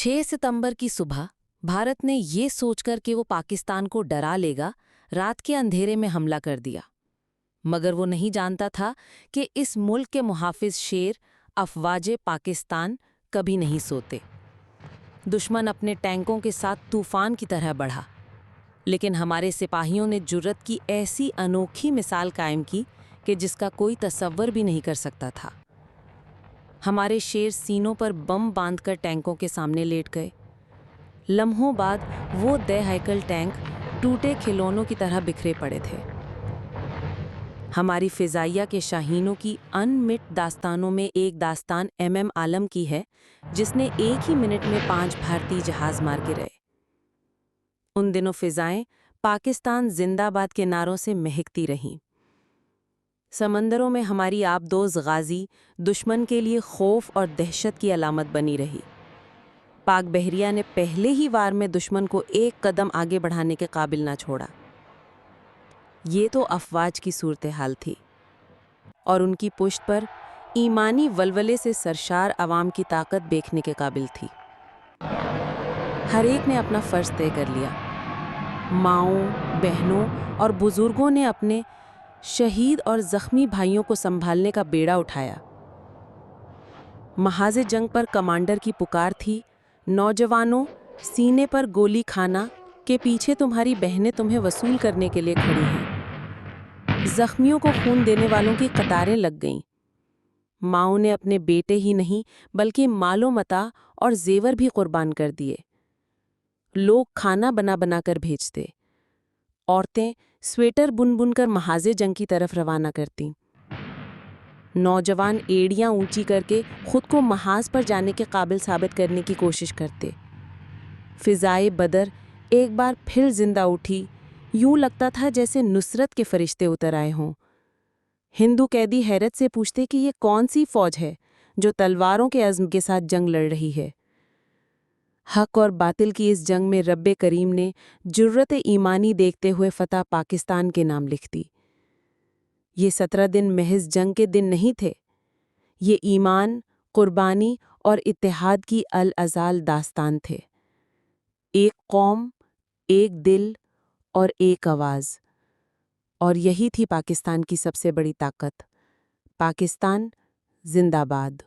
6 सितंबर की सुबह भारत ने ये सोचकर कि वो पाकिस्तान को डरा लेगा, रात के अंधेरे में हमला कर दिया। मगर वो नहीं जानता था कि इस मुल्क के मुहाफिज शेर अफवाजे पाकिस्तान कभी नहीं सोते। दुश्मन अपने टैंकों के साथ तूफान की तरह बढ़ा, लेकिन हमारे सिपाहियों ने जुर्रत की ऐसी अनोखी मिसाल कायम की कि जिसका कोई तसव्वुर भी नहीं कर सकता था। हमारे शेर सीनों पर बम बांधकर टैंकों के सामने लेट गए। लम्हों बाद वो दे-हैकल टैंक टूटे खिलौनों की तरह बिखरे पड़े थे। हमारी फिजाइया के शाहीनों की अनमिट दास्तानों में एक दास्तान MM आलम की है, जिसने एक ही मिनट में 5 भारतीय जहाज मार गिराए। उन दिनों फिजाएं पाकिस्तान जिंदाबाद के नारों से महकती रहीं। समंदरों में हमारी आबदोज गाजी दुश्मन के लिए खौफ और दहशत की अलामत बनी रही। पाक बहरिया ने पहले ही वार में दुश्मन को एक कदम आगे बढ़ाने के काबिल ना छोड़ा। ये तो अफवाज की सूरत हाल थी, और उनकी पुश्त पर ईमानी वलवले से सरशार अवाम की ताकत देखने के काबिल थी। हर एक ने अपना फर्ज तय कर लिया। माँओं, बहनों और बुजुर्गों ने अपने शहीद और जख्मी भाइयों को संभालने का बेड़ा उठाया। महाज़े जंग पर कमांडर की पुकार थी, नौजवानों, सीने पर गोली खाना के पीछे तुम्हारी बहनें तुम्हें वसूल करने के लिए खड़ी हैं। जख्मियों को खून देने वालों की कतारें लग गईं। माँओं ने अपने बेटे ही नहीं बल्कि मालो मता और जेवर भी कुर्बान कर दिए। लोग खाना बना बना कर भेजते, औरतें स्वेटर बुन बुन कर महाज़े जंग की तरफ रवाना करतीं। नौजवान एड़ियां ऊंची करके खुद को महाज पर जाने के काबिल साबित करने की कोशिश करते। फिजाए बदर एक बार फिर जिंदा उठी, यूं लगता था जैसे नुसरत के फरिश्ते उतर आए हों। हिंदू कैदी हैरत से पूछते कि ये कौन सी फौज है जो तलवारों के अज़्म के साथ जंग लड़ रही है। हक और बातिल की इस जंग में रब्बे करीम ने जुर्रत ईमानी देखते हुए फतह पाकिस्तान के नाम लिख दी। ये 17 दिन महज जंग के दिन नहीं थे, ये ईमान, कुर्बानी और इत्तेहाद की अल-अज़ाल दास्तान थे। एक कौम, एक दिल और एक आवाज़। और यही थी पाकिस्तान की सबसे बड़ी ताकत। पाकिस्तान जिंदाबाद।